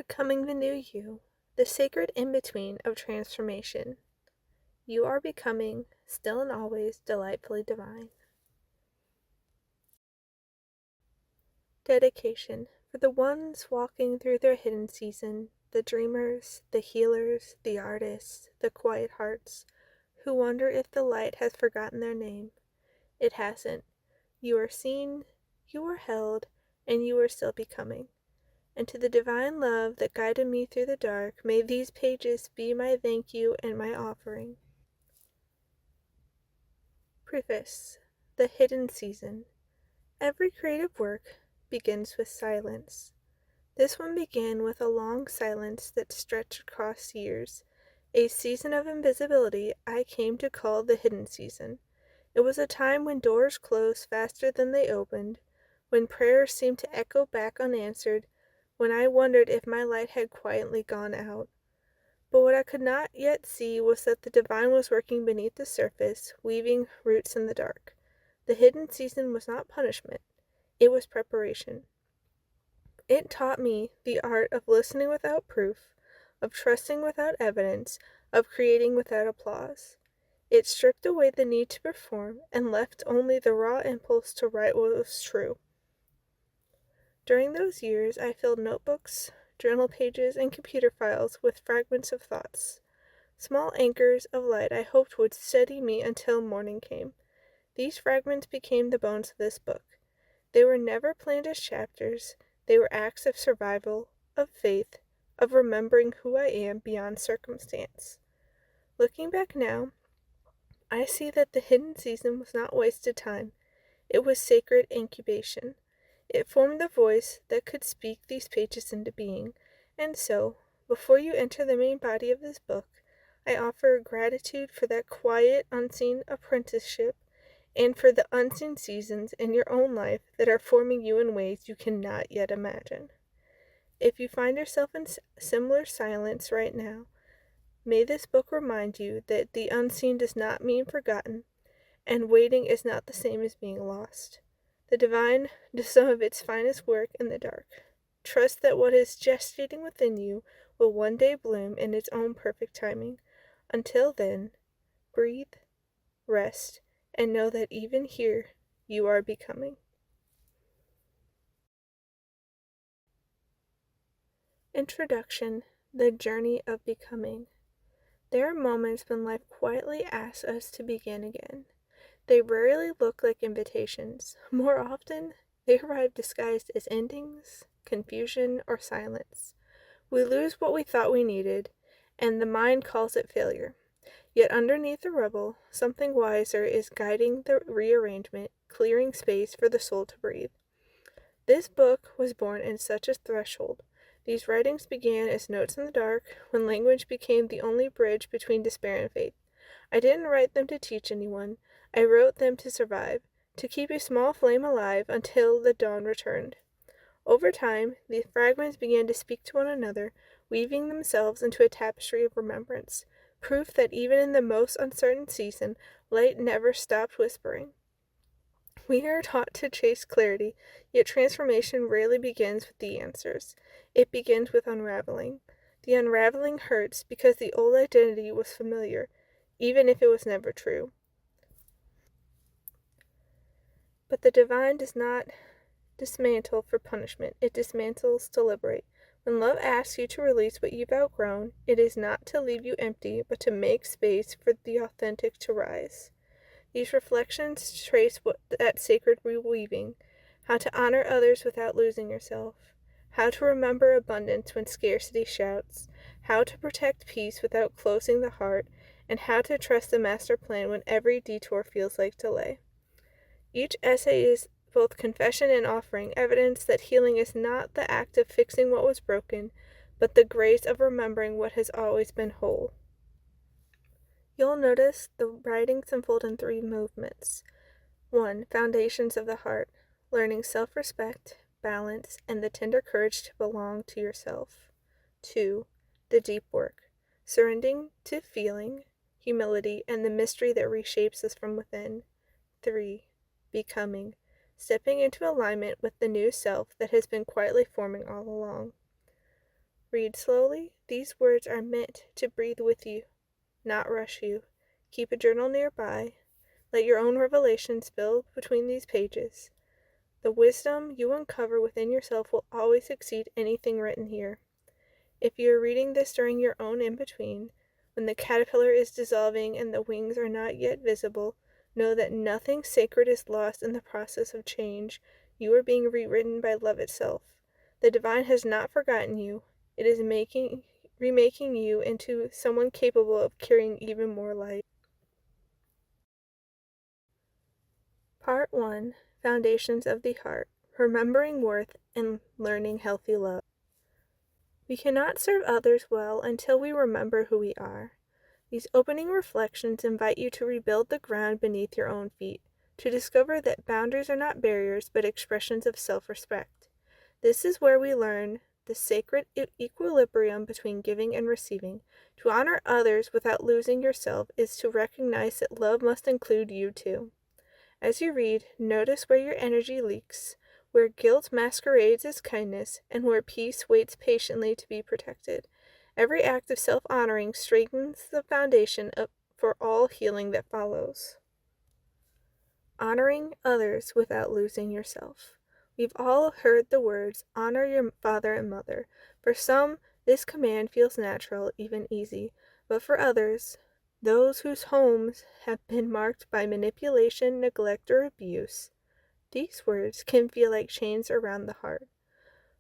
Becoming the new you, the sacred in-between of transformation. You are becoming, still and always, delightfully divine. Dedication for the ones walking through their hidden season, the dreamers, the healers, the artists, the quiet hearts, who wonder if the light has forgotten their name. It hasn't. You are seen, you are held, and you are still becoming. And to the divine love that guided me through the dark, may these pages be my thank you and my offering. Preface. The Hidden Season. Every creative work begins with silence. This one began with a long silence that stretched across years, a season of invisibility I came to call the hidden season. It was a time when doors closed faster than they opened, when prayers seemed to echo back unanswered, when I wondered if my light had quietly gone out. But what I could not yet see was that the divine was working beneath the surface, weaving roots in the dark. The hidden season was not punishment, it was preparation. It taught me the art of listening without proof, of trusting without evidence, of creating without applause. It stripped away the need to perform and left only the raw impulse to write what was true. During those years, I filled notebooks, journal pages, and computer files with fragments of thoughts, small anchors of light I hoped would steady me until morning came. These fragments became the bones of this book. They were never planned as chapters. They were acts of survival, of faith, of remembering who I am beyond circumstance. Looking back now, I see that the hidden season was not wasted time. It was sacred incubation. It formed the voice that could speak these pages into being. And so, before you enter the main body of this book, I offer gratitude for that quiet, unseen apprenticeship and for the unseen seasons in your own life that are forming you in ways you cannot yet imagine. If you find yourself in similar silence right now, may this book remind you that the unseen does not mean forgotten, and waiting is not the same as being lost. The divine does some of its finest work in the dark. Trust that what is gestating within you will one day bloom in its own perfect timing. Until then, breathe, rest, and know that even here you are becoming. Introduction: The Journey of Becoming. There are moments when life quietly asks us to begin again. They rarely look like invitations. More often, they arrive disguised as endings, confusion, or silence. We lose what we thought we needed, and the mind calls it failure. Yet underneath the rubble, something wiser is guiding the rearrangement, clearing space for the soul to breathe. This book was born in such a threshold. These writings began as notes in the dark, when language became the only bridge between despair and faith. I didn't write them to teach anyone. I wrote them to survive, to keep a small flame alive until the dawn returned. Over time, the fragments began to speak to one another, weaving themselves into a tapestry of remembrance, proof that even in the most uncertain season, light never stopped whispering. We are taught to chase clarity, yet transformation rarely begins with the answers. It begins with unraveling. The unraveling hurts because the old identity was familiar, even if it was never true. But the divine does not dismantle for punishment, it dismantles to liberate. When love asks you to release what you've outgrown, it is not to leave you empty, but to make space for the authentic to rise. These reflections trace that sacred reweaving, how to honor others without losing yourself, how to remember abundance when scarcity shouts, how to protect peace without closing the heart, and how to trust the master plan when every detour feels like delay. Each essay is both confession and offering, evidence that healing is not the act of fixing what was broken, but the grace of remembering what has always been whole. You'll notice the writings unfold in 3 movements. 1. Foundations of the heart, learning self-respect, balance, and the tender courage to belong to yourself. 2. The deep work, surrendering to feeling, humility, and the mystery that reshapes us from within. 3. Becoming, stepping into alignment with the new self that has been quietly forming all along. Read slowly. These words are meant to breathe with you, not rush you. Keep a journal nearby. Let your own revelation spill between these pages. The wisdom you uncover within yourself will always exceed anything written here. If you are reading this during your own in-between, when the caterpillar is dissolving and the wings are not yet visible, know that nothing sacred is lost in the process of change. You are being rewritten by love itself. The divine has not forgotten you. It is remaking you into someone capable of carrying even more light. Part 1: Foundations of the Heart. Remembering worth and learning healthy love. We cannot serve others well until we remember who we are. These opening reflections invite you to rebuild the ground beneath your own feet, to discover that boundaries are not barriers but expressions of self-respect. This is where we learn the sacred equilibrium between giving and receiving. To honor others without losing yourself is to recognize that love must include you too. As you read, notice where your energy leaks, where guilt masquerades as kindness, and where peace waits patiently to be protected. Every act of self-honoring strengthens the foundation for all healing that follows. Honoring others without losing yourself. We've all heard the words, honor your father and mother. For some, this command feels natural, even easy, but for others, those whose homes have been marked by manipulation, neglect, or abuse, these words can feel like chains around the heart.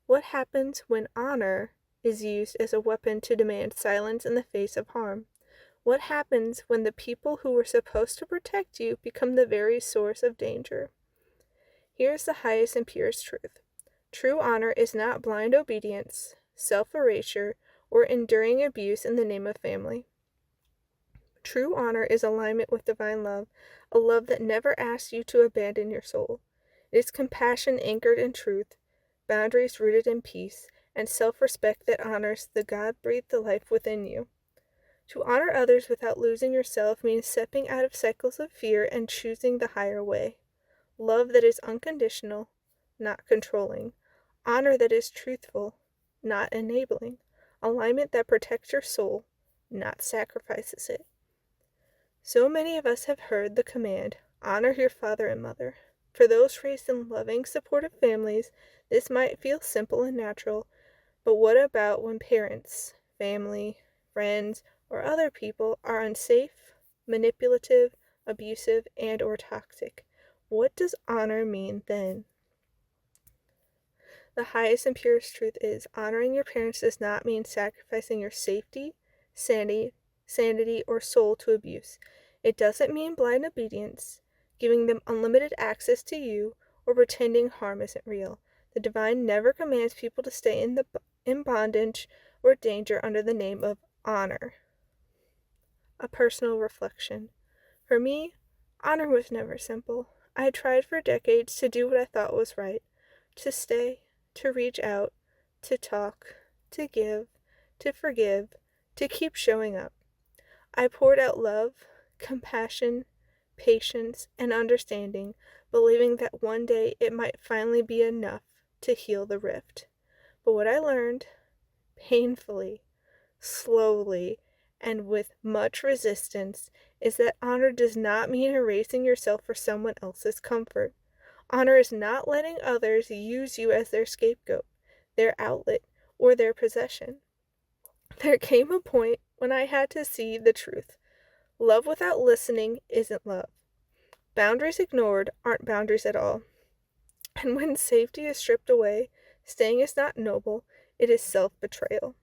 What happens when honor is used as a weapon to demand silence in the face of harm? What happens when the people who were supposed to protect you become the very source of danger? Here's the highest and purest truth. True honor is not blind obedience, self-erasure, or enduring abuse in the name of family. True honor is alignment with divine love, a love that never asks you to abandon your soul. It is compassion anchored in truth, boundaries rooted in peace, and self-respect that honors the God-breathed life within you. To honor others without losing yourself means stepping out of cycles of fear and choosing the higher way. Love that is unconditional, not controlling. Honor that is truthful, not enabling. Alignment that protects your soul, not sacrifices it. So many of us have heard the command, honor your father and mother. For those raised in loving, supportive families, this might feel simple and natural, but what about when parents, family, friends, or other people are unsafe, manipulative, abusive, and/or toxic? What does honor mean then? The highest and purest truth is honoring your parents does not mean sacrificing your safety, sanity, or soul to abuse. It doesn't mean blind obedience, giving them unlimited access to you, or pretending harm isn't real. The divine never commands people to stay in bondage or danger under the name of honor. A personal reflection. For me, honor was never simple. I tried for decades to do what I thought was right, to stay, to reach out, to talk, to give, to forgive, to keep showing up. I poured out love, compassion, patience, and understanding, believing that one day it might finally be enough to heal the rift. But what I learned, painfully, slowly, and with much resistance, is that honor does not mean erasing yourself for someone else's comfort. Honor is not letting others use you as their scapegoat, their outlet, or their possession. There came a point when I had to see the truth. Love without listening isn't love. Boundaries ignored aren't boundaries at all. And when safety is stripped away, staying is not noble, it is self-betrayal.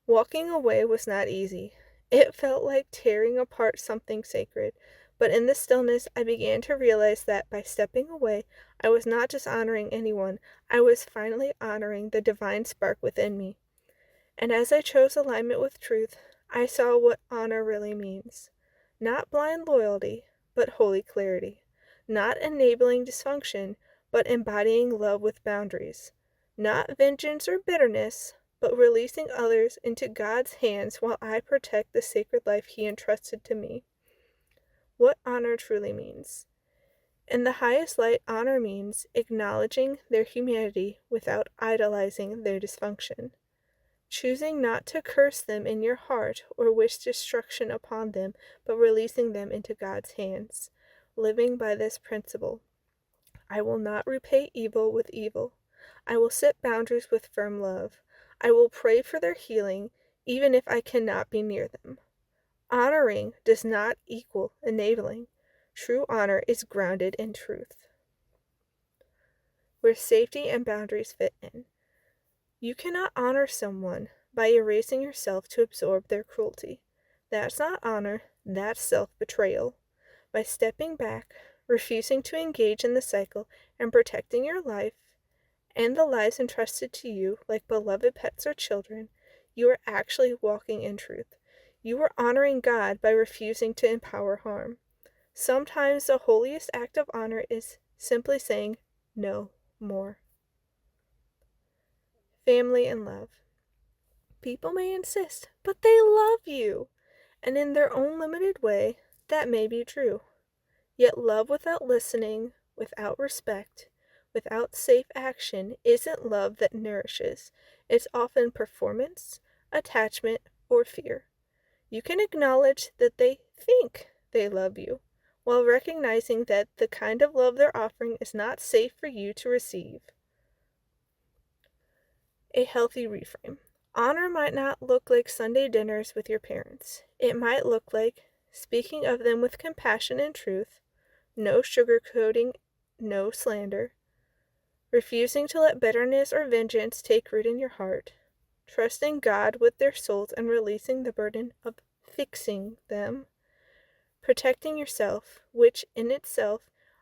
Walking away was not easy. It felt like tearing apart something sacred. But in the stillness, I began to realize that by stepping away, I was not just honoring anyone, I was finally honoring the divine spark within me. And as I chose alignment with truth, I saw what honor really means. Not blind loyalty, but holy clarity. Not enabling dysfunction, but embodying love with boundaries. Not vengeance or bitterness, but releasing others into God's hands while I protect the sacred life He entrusted to me. What honor truly means. In the highest light, honor means acknowledging their humanity without idolizing their dysfunction. choosing not to curse them in your heart or wish destruction upon them, but releasing them into God's hands. Living by this principle: I will not repay evil with evil. I will set boundaries with firm love. I will pray for their healing, even if I cannot be near them. Honoring does not equal enabling. True honor is grounded in truth, where safety and boundaries fit in. You cannot honor someone by erasing yourself to absorb their cruelty. That's not honor, that's self-betrayal. By stepping back, refusing to engage in the cycle, and protecting your life and the lives entrusted to you like beloved pets or children, you are actually walking in truth. You are honoring God by refusing to empower harm. Sometimes the holiest act of honor is simply saying no more. Family and love. People may insist, but they love you, and in their own limited way, that may be true. Yet love without listening, without respect, without safe action isn't love that nourishes. It's often performance, attachment, or fear. You can acknowledge that they think they love you, while recognizing that the kind of love they're offering is not safe for you to receive. A healthy reframe. Honor might not look like Sunday dinners with your parents. It might look like speaking of them with compassion and truth, no sugarcoating, no slander, refusing to let bitterness or vengeance take root in your heart, trusting God with their souls and releasing the burden of fixing them, protecting yourself, which in itself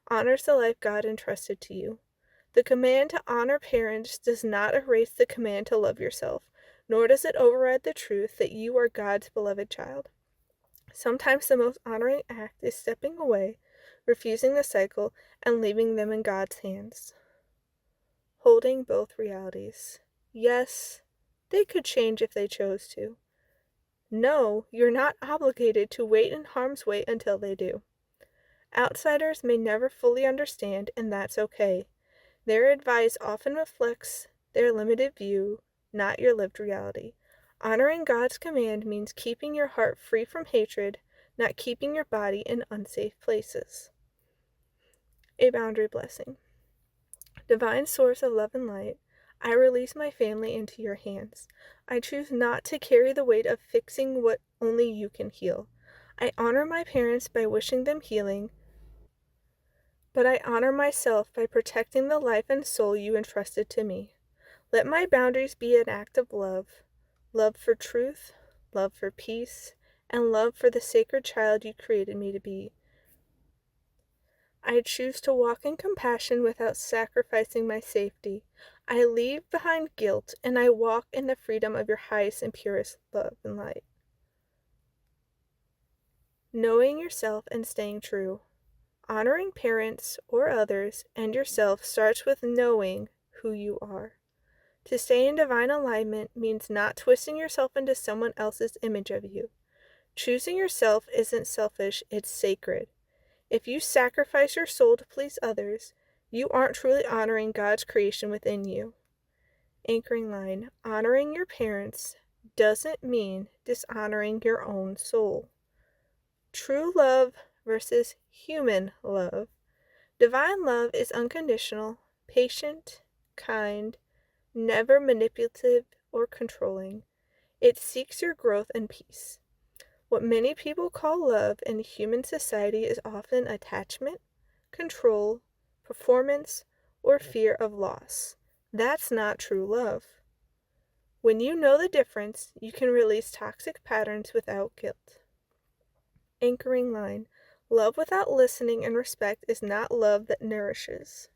honors the life God entrusted to you. The command to honor parents does not erase the command to love yourself, nor does it override the truth that you are God's beloved child. Sometimes the most honoring act is stepping away, refusing the cycle, and leaving them in God's hands. Holding both realities. Yes, they could change if they chose to. No, you're not obligated to wait in harm's way until they do. Outsiders may never fully understand, and that's okay. Their advice often reflects their limited view, not your lived reality. Honoring God's command means keeping your heart free from hatred, not keeping your body in unsafe places. A boundary blessing. Divine source of love and light, I release my family into your hands. I choose not to carry the weight of fixing what only you can heal. I honor my parents by wishing them healing, but I honor myself by protecting the life and soul you entrusted to me. Let my boundaries be an act of love. Love for truth, love for peace, and love for the sacred child you created me to be. I choose to walk in compassion without sacrificing my safety. I leave behind guilt, and I walk in the freedom of your highest and purest love and light. Knowing yourself and staying true. Honoring parents or others and yourself starts with knowing who you are. To stay in divine alignment means not twisting yourself into someone else's image of you. Choosing yourself isn't selfish, it's sacred. If you sacrifice your soul to please others, you aren't truly honoring God's creation within you. Anchoring line. Honoring your parents doesn't mean dishonoring your own soul. True love versus human love. Divine love is unconditional, patient, kind, never manipulative or controlling. It seeks your growth and peace. What many people call love in human society is often attachment, control, performance, or fear of loss. That's not true love. When you know the difference, you can release toxic patterns without guilt. Anchoring line. Love without listening and respect is not love that nourishes.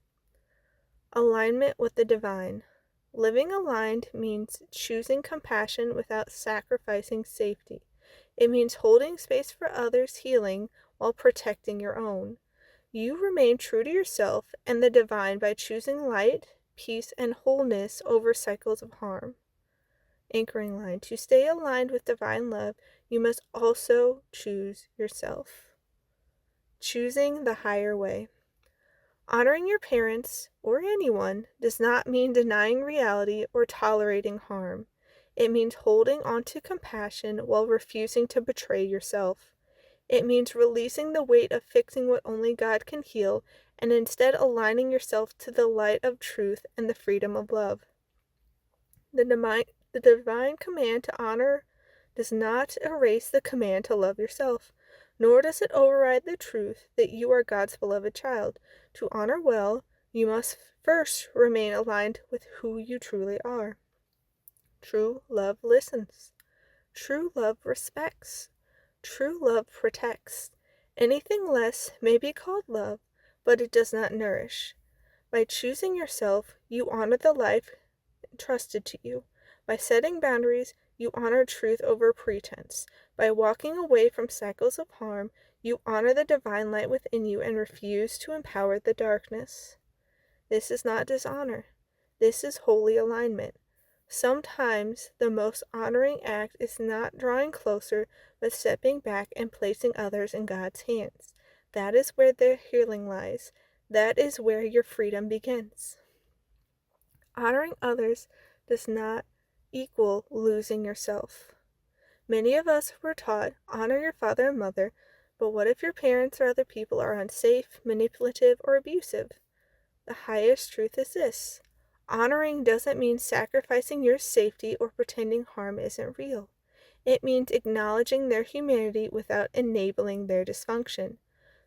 Alignment with the divine. Living aligned means choosing compassion without sacrificing safety. It means holding space for others' healing while protecting your own. You remain true to yourself and the divine by choosing light, peace, and wholeness over cycles of harm. Anchoring line. To stay aligned with divine love, you must also choose yourself. Choosing the higher way. Honoring your parents, or anyone, does not mean denying reality or tolerating harm. It means holding on to compassion while refusing to betray yourself. It means releasing the weight of fixing what only God can heal and instead aligning yourself to the light of truth and the freedom of love. The divine command to honor does not erase the command to love yourself, nor does it override the truth that you are God's beloved child. To honor well, you must first remain aligned with who you truly are. True love listens. True love respects. True love protects. Anything less may be called love, but it does not nourish. By choosing yourself, you honor the life entrusted to you. By setting boundaries, you honor truth over pretense. By walking away from cycles of harm, you honor the divine light within you and refuse to empower the darkness. This is not dishonor. This is holy alignment. Sometimes the most honoring act is not drawing closer, but stepping back and placing others in God's hands. That is where their healing lies. That is where your freedom begins. Honoring others does not equal losing yourself. Many of us were taught, honor your father and mother, but what if your parents or other people are unsafe, manipulative, or abusive? The highest truth is this: honoring doesn't mean sacrificing your safety or pretending harm isn't real. It means acknowledging their humanity without enabling their dysfunction.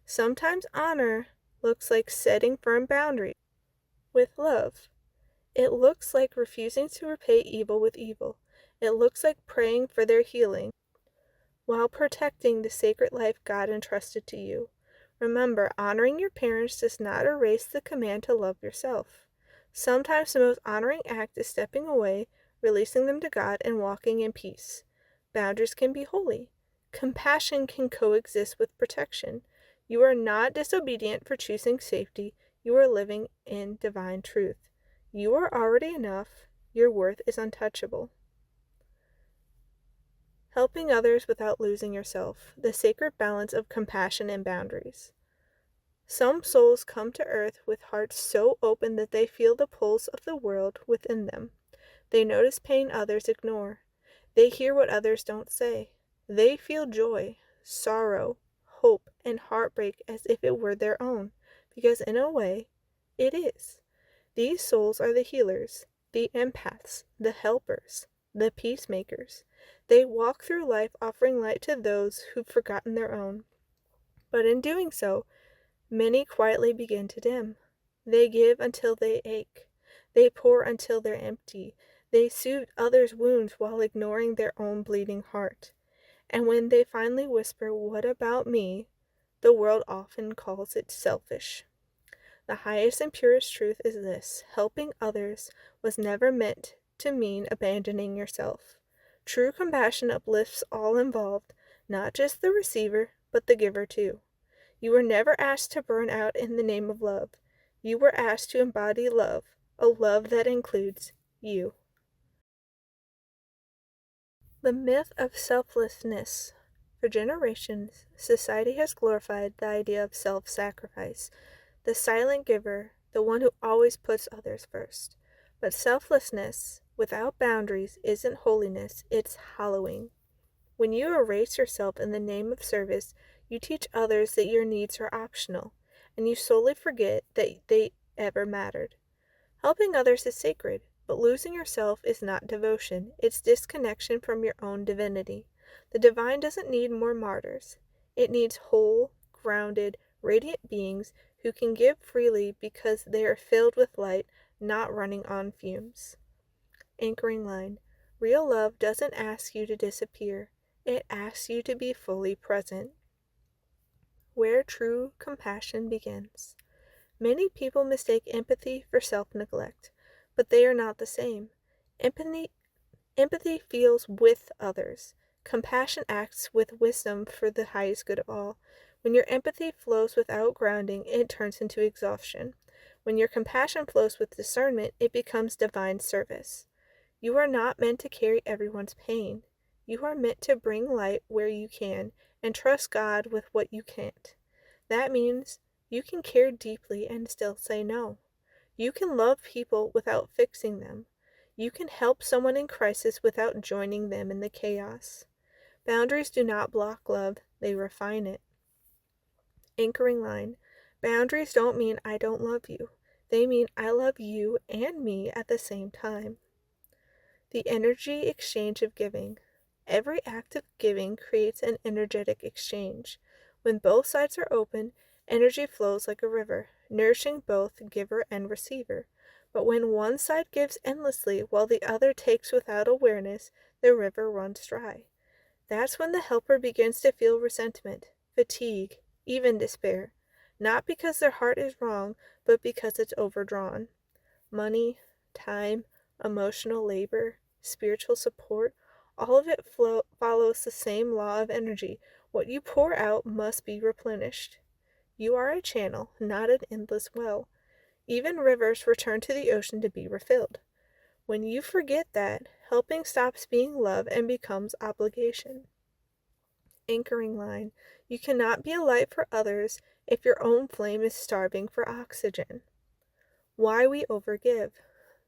Sometimes honor looks like setting firm boundaries with love. It looks like refusing to repay evil with evil. It looks like praying for their healing while protecting the sacred life God entrusted to you. Remember, honoring your parents does not erase the command to love yourself. Sometimes the most honoring act is stepping away, releasing them to God, and walking in peace. Boundaries can be holy. Compassion can coexist with protection. You are not disobedient for choosing safety. You are living in divine truth. You are already enough. Your worth is untouchable. Helping others without losing yourself. The sacred balance of compassion and boundaries. Some souls come to earth with hearts so open that they feel the pulse of the world within them. They notice pain others ignore. They hear what others don't say. They feel joy, sorrow, hope, and heartbreak as if it were their own, because in a way, it is. These souls are the healers, the empaths, the helpers, the peacemakers. They walk through life offering light to those who've forgotten their own. But in doing so, many quietly begin to dim. They give until they ache. They pour until they're empty. They soothe others' wounds while ignoring their own bleeding heart. And when they finally whisper, "What about me?" the world often calls it selfish. The highest and purest truth is this: helping others was never meant to mean abandoning yourself. True compassion uplifts all involved, not just the receiver, but the giver too. You were never asked to burn out in the name of love. You were asked to embody love, a love that includes you. The myth of selflessness. For generations, society has glorified the idea of self-sacrifice, the silent giver, the one who always puts others first. But selflessness, without boundaries, isn't holiness, it's hallowing. When you erase yourself in the name of service, you teach others that your needs are optional, and you solely forget that they ever mattered. Helping others is sacred, but losing yourself is not devotion, it's disconnection from your own divinity. The divine doesn't need more martyrs. It needs whole, grounded, radiant beings who can give freely because they are filled with light, not running on fumes. Anchoring line. Real love doesn't ask you to disappear. It asks you to be fully present. Where true compassion begins. Many people mistake empathy for self-neglect, but they are not the same. Empathy feels with others. Compassion acts with wisdom for the highest good of all. When your empathy flows without grounding, it turns into exhaustion. When your compassion flows with discernment, it becomes divine service. You are not meant to carry everyone's pain. You are meant to bring light where you can and trust God with what you can't. That means you can care deeply and still say no. You can love people without fixing them. You can help someone in crisis without joining them in the chaos. Boundaries do not block love, they refine it. Anchoring line. Boundaries don't mean I don't love you. They mean I love you and me at the same time. The energy exchange of giving. Every act of giving creates an energetic exchange. When both sides are open, energy flows like a river, nourishing both giver and receiver. But when one side gives endlessly while the other takes without awareness, the river runs dry. That's when the helper begins to feel resentment, fatigue, even despair. Not because their heart is wrong, but because it's overdrawn. Money, time, emotional labor, spiritual support, all of it follows the same law of energy. What you pour out must be replenished. You are a channel, not an endless well. Even rivers return to the ocean to be refilled. When you forget that, helping stops being love and becomes obligation. Anchoring line. You cannot be a light for others if your own flame is starving for oxygen. Why we overgive.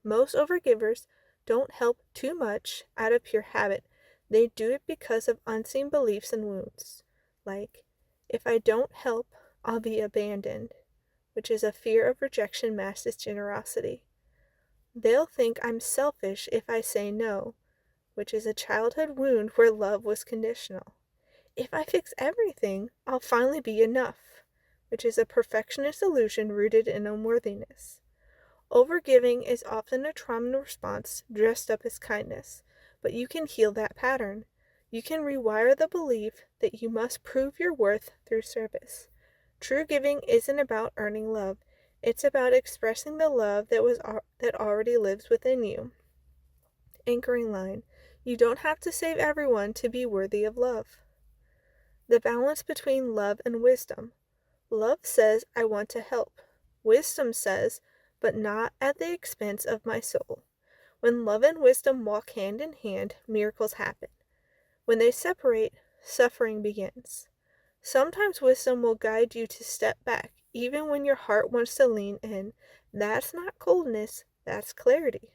Most overgivers don't help too much out of pure habit. They do it because of unseen beliefs and wounds. Like, if I don't help, I'll be abandoned, which is a fear of rejection masked as generosity. They'll think I'm selfish if I say no, which is a childhood wound where love was conditional. If I fix everything, I'll finally be enough, which is a perfectionist illusion rooted in unworthiness. Overgiving is often a trauma response dressed up as kindness, but you can heal that pattern. You can rewire the belief that you must prove your worth through service. True giving isn't about earning love. It's about expressing the love that already lives within you. Anchoring line. You don't have to save everyone to be worthy of love. The balance between love and wisdom. Love says, I want to help. Wisdom says, but not at the expense of my soul. When love and wisdom walk hand in hand, miracles happen. When they separate, suffering begins. Sometimes wisdom will guide you to step back, even when your heart wants to lean in. That's not coldness, that's clarity.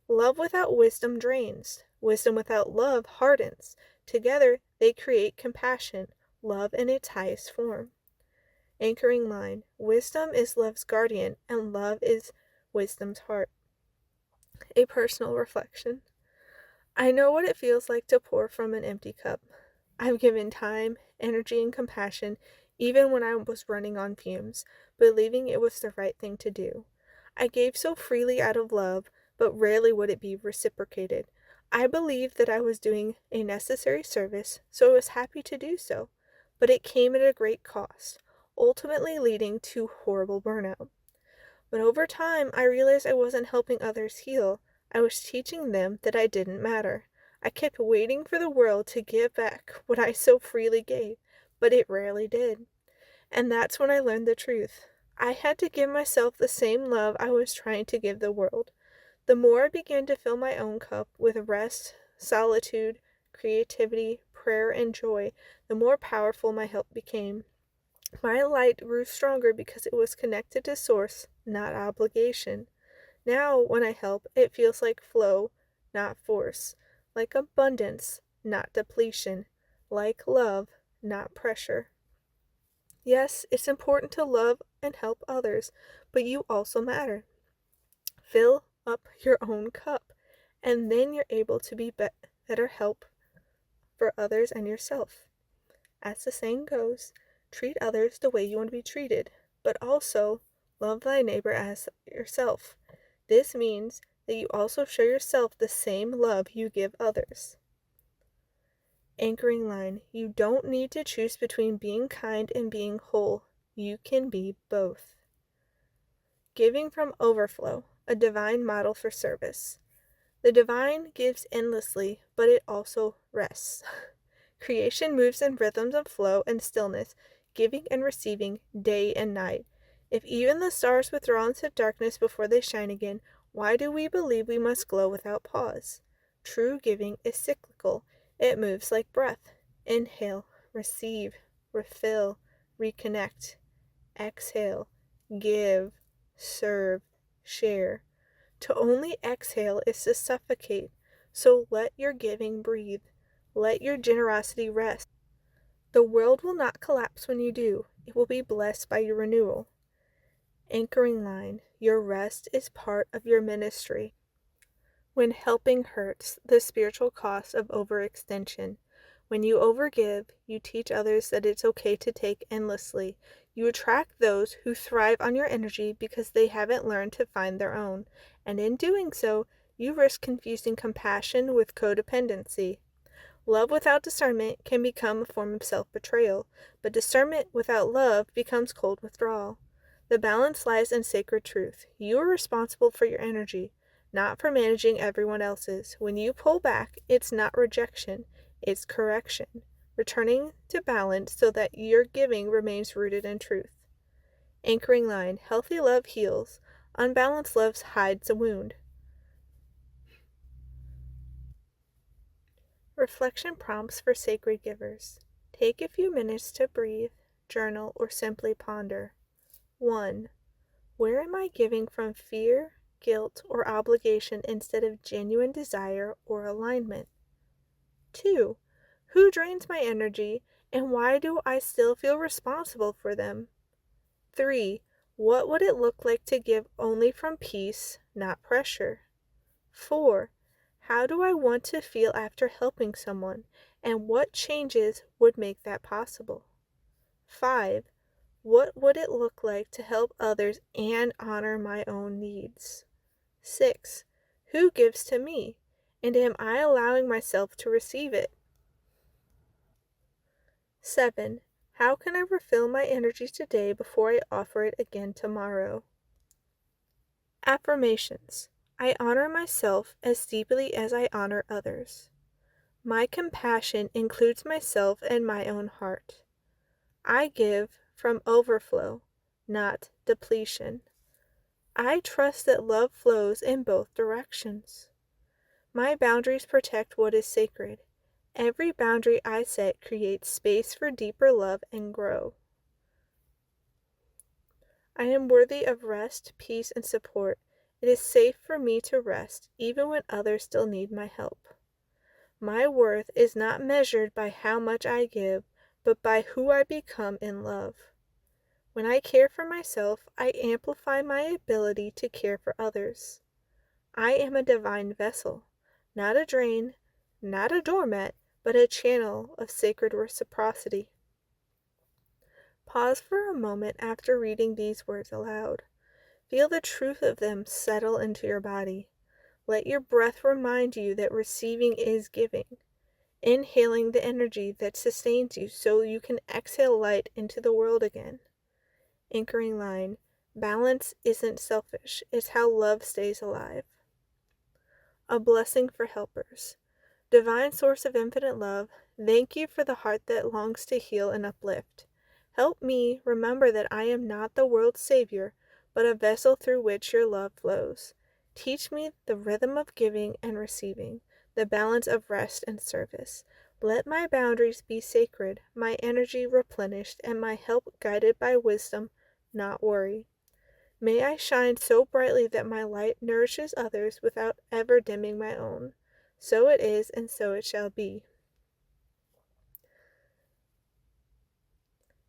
Love without wisdom drains. Wisdom without love hardens. Together, they create compassion, love in its highest form. Anchoring line. Wisdom is love's guardian, and love is wisdom's heart. A personal reflection. I know what it feels like to pour from an empty cup. I've given time, energy, and compassion, even when I was running on fumes, believing it was the right thing to do. I gave so freely out of love, but rarely would it be reciprocated. I believed that I was doing a necessary service, so I was happy to do so, but it came at a great cost, ultimately leading to horrible burnout. But over time, I realized I wasn't helping others heal. I was teaching them that I didn't matter. I kept waiting for the world to give back what I so freely gave, but it rarely did. And that's when I learned the truth. I had to give myself the same love I was trying to give the world. The more I began to fill my own cup with rest, solitude, creativity, prayer, and joy, the more powerful my help became. My light grew stronger because it was connected to source, not obligation. Now, when I help, it feels like flow, not force, like abundance, not depletion, like love, not pressure. Yes, it's important to love and help others, but you also matter. Fill up your own cup, and then you're able to be better help for others and yourself. As the saying goes, treat others the way you want to be treated, but also love thy neighbor as yourself. This means that you also show yourself the same love you give others. Anchoring line. You don't need to choose between being kind and being whole. You can be both. Giving from overflow, a divine model for service. The divine gives endlessly, but it also rests. Creation moves in rhythms of flow and stillness, giving and receiving day and night. If even the stars withdraw into darkness before they shine again, why do we believe we must glow without pause? True giving is cyclical. It moves like breath. Inhale, receive, refill, reconnect. Exhale, give, serve, share. To only exhale is to suffocate, so let your giving breathe. Let your generosity rest. The world will not collapse when you do. It will be blessed by your renewal. Anchoring line. Your rest is part of your ministry. When helping hurts, the spiritual cost of overextension. When you overgive, you teach others that it's okay to take endlessly. You attract those who thrive on your energy because they haven't learned to find their own. And in doing so, you risk confusing compassion with codependency. Love without discernment can become a form of self-betrayal, but discernment without love becomes cold withdrawal. The balance lies in sacred truth. You are responsible for your energy, not for managing everyone else's. When you pull back, it's not rejection, it's correction, returning to balance so that your giving remains rooted in truth. Anchoring line. Healthy love heals. Unbalanced love hides a wound. Reflection prompts for sacred givers. Take a few minutes to breathe, journal, or simply ponder. 1. Where am I giving from fear, guilt, or obligation instead of genuine desire or alignment? 2. Who drains my energy, and why do I still feel responsible for them? 3. What would it look like to give only from peace, not pressure? 4. How do I want to feel after helping someone, and what changes would make that possible? 5. What would it look like to help others and honor my own needs? 6. Who gives to me, and am I allowing myself to receive it? 7. How can I refill my energy today before I offer it again tomorrow? Affirmations. I honor myself as deeply as I honor others. My compassion includes myself and my own heart. I give from overflow, not depletion. I trust that love flows in both directions. My boundaries protect what is sacred. Every boundary I set creates space for deeper love and growth. I am worthy of rest, peace, and support. It is safe for me to rest, even when others still need my help. My worth is not measured by how much I give, but by who I become in love. When I care for myself, I amplify my ability to care for others. I am a divine vessel, not a drain, not a doormat, but a channel of sacred reciprocity. Pause for a moment after reading these words aloud. Feel the truth of them settle into your body. Let your breath remind you that receiving is giving. Inhaling the energy that sustains you so you can exhale light into the world again. Anchoring line. Balance isn't selfish, it's how love stays alive. A blessing for helpers. Divine source of infinite love, thank you for the heart that longs to heal and uplift. Help me remember that I am not the world's savior, but a vessel through which your love flows. Teach me the rhythm of giving and receiving, the balance of rest and service. Let my boundaries be sacred, my energy replenished, and my help guided by wisdom, not worry. May I shine so brightly that my light nourishes others without ever dimming my own. So it is, and so it shall be.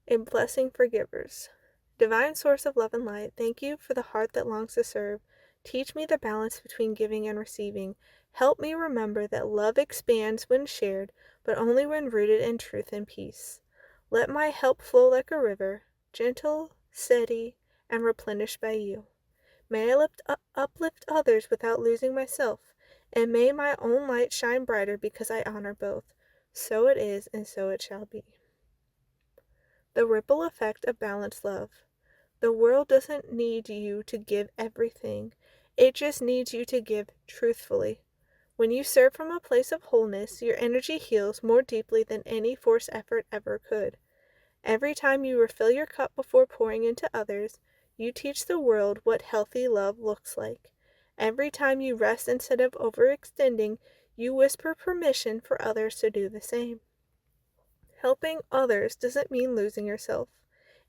A blessing for givers. Divine source of love and light, thank you for the heart that longs to serve. Teach me the balance between giving and receiving. Help me remember that love expands when shared, but only when rooted in truth and peace. Let my help flow like a river, gentle, steady, and replenished by you. May I uplift others without losing myself, and may my own light shine brighter because I honor both. So it is, and so it shall be. The ripple effect of balanced love. The world doesn't need you to give everything. It just needs you to give truthfully. When you serve from a place of wholeness, your energy heals more deeply than any forced effort ever could. Every time you refill your cup before pouring into others, you teach the world what healthy love looks like. Every time you rest instead of overextending, you whisper permission for others to do the same. Helping others doesn't mean losing yourself.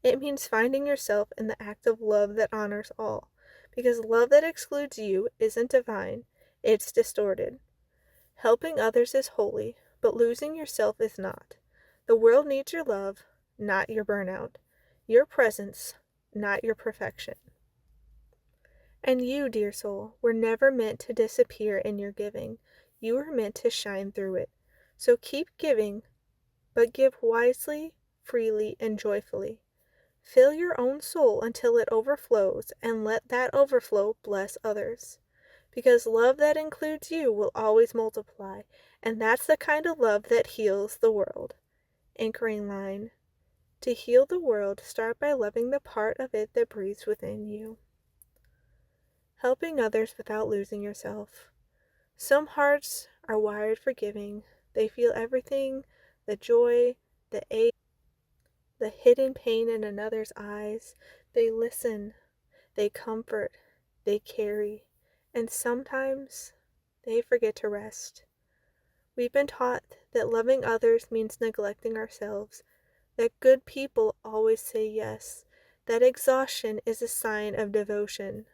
It means finding yourself in the act of love that honors all. because love that excludes you isn't divine, it's distorted. Helping others is holy, but losing yourself is not. The world needs your love, not your burnout. Your presence, not your perfection. And you, dear soul, were never meant to disappear in your giving. You were meant to shine through it. So keep giving, but give wisely, freely, and joyfully. Fill your own soul until it overflows, and let that overflow bless others. Because love that includes you will always multiply, and that's the kind of love that heals the world. Anchoring line. To heal the world, start by loving the part of it that breathes within you. Helping others without losing yourself. Some hearts are wired for giving. They feel everything, the joy, the ache, the hidden pain in another's eyes. They listen, they comfort, they carry, and sometimes they forget to rest. We've been taught that loving others means neglecting ourselves, that good people always say yes, that exhaustion is a sign of devotion.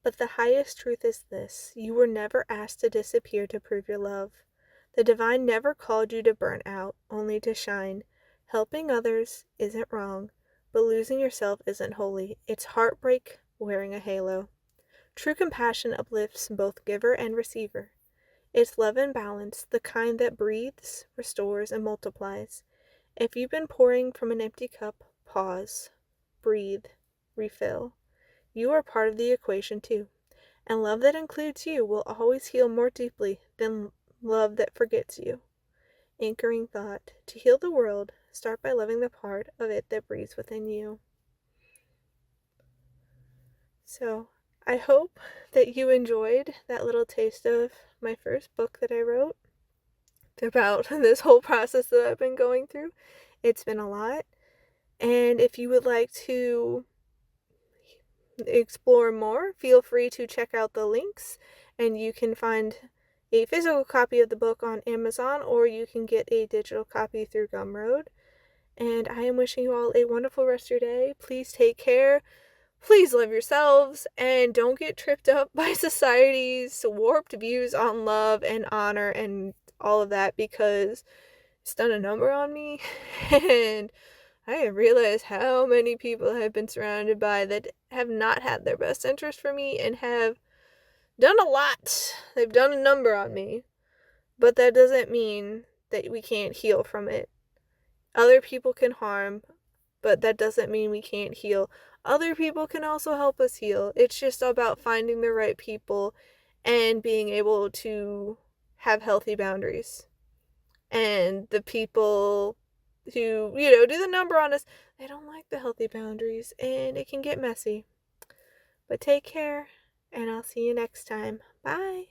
But the highest truth is this: you were never asked to disappear to prove your love. The divine never called you to burn out, only to shine. Helping others isn't wrong, but losing yourself isn't holy. It's heartbreak wearing a halo. True compassion uplifts both giver and receiver. It's love in balance, the kind that breathes, restores, and multiplies. If you've been pouring from an empty cup, pause, breathe, refill. You are part of the equation too, and love that includes you will always heal more deeply than love that forgets you. Anchoring thought. To heal the world, start by loving the part of it that breathes within you. So, I hope that you enjoyed that little taste of my first book that I wrote about this whole process that I've been going through. It's been a lot. And if you would like to explore more, feel free to check out the links, and you can find a physical copy of the book on Amazon, or you can get a digital copy through Gumroad. And I am wishing you all a wonderful rest of your day. Please take care. Please love yourselves, and don't get tripped up by society's warped views on love and honor and all of that, because it's done a number on me. And I have realized how many people I have been surrounded by that have not had their best interest for me and have done a lot. They've done a number on me. But that doesn't mean that we can't heal from it. Other people can harm, but that doesn't mean we can't heal. Other people can also help us heal. It's just about finding the right people and being able to have healthy boundaries. And the people who, do the number on us, they don't like the healthy boundaries, and it can get messy. But take care, and I'll see you next time. Bye.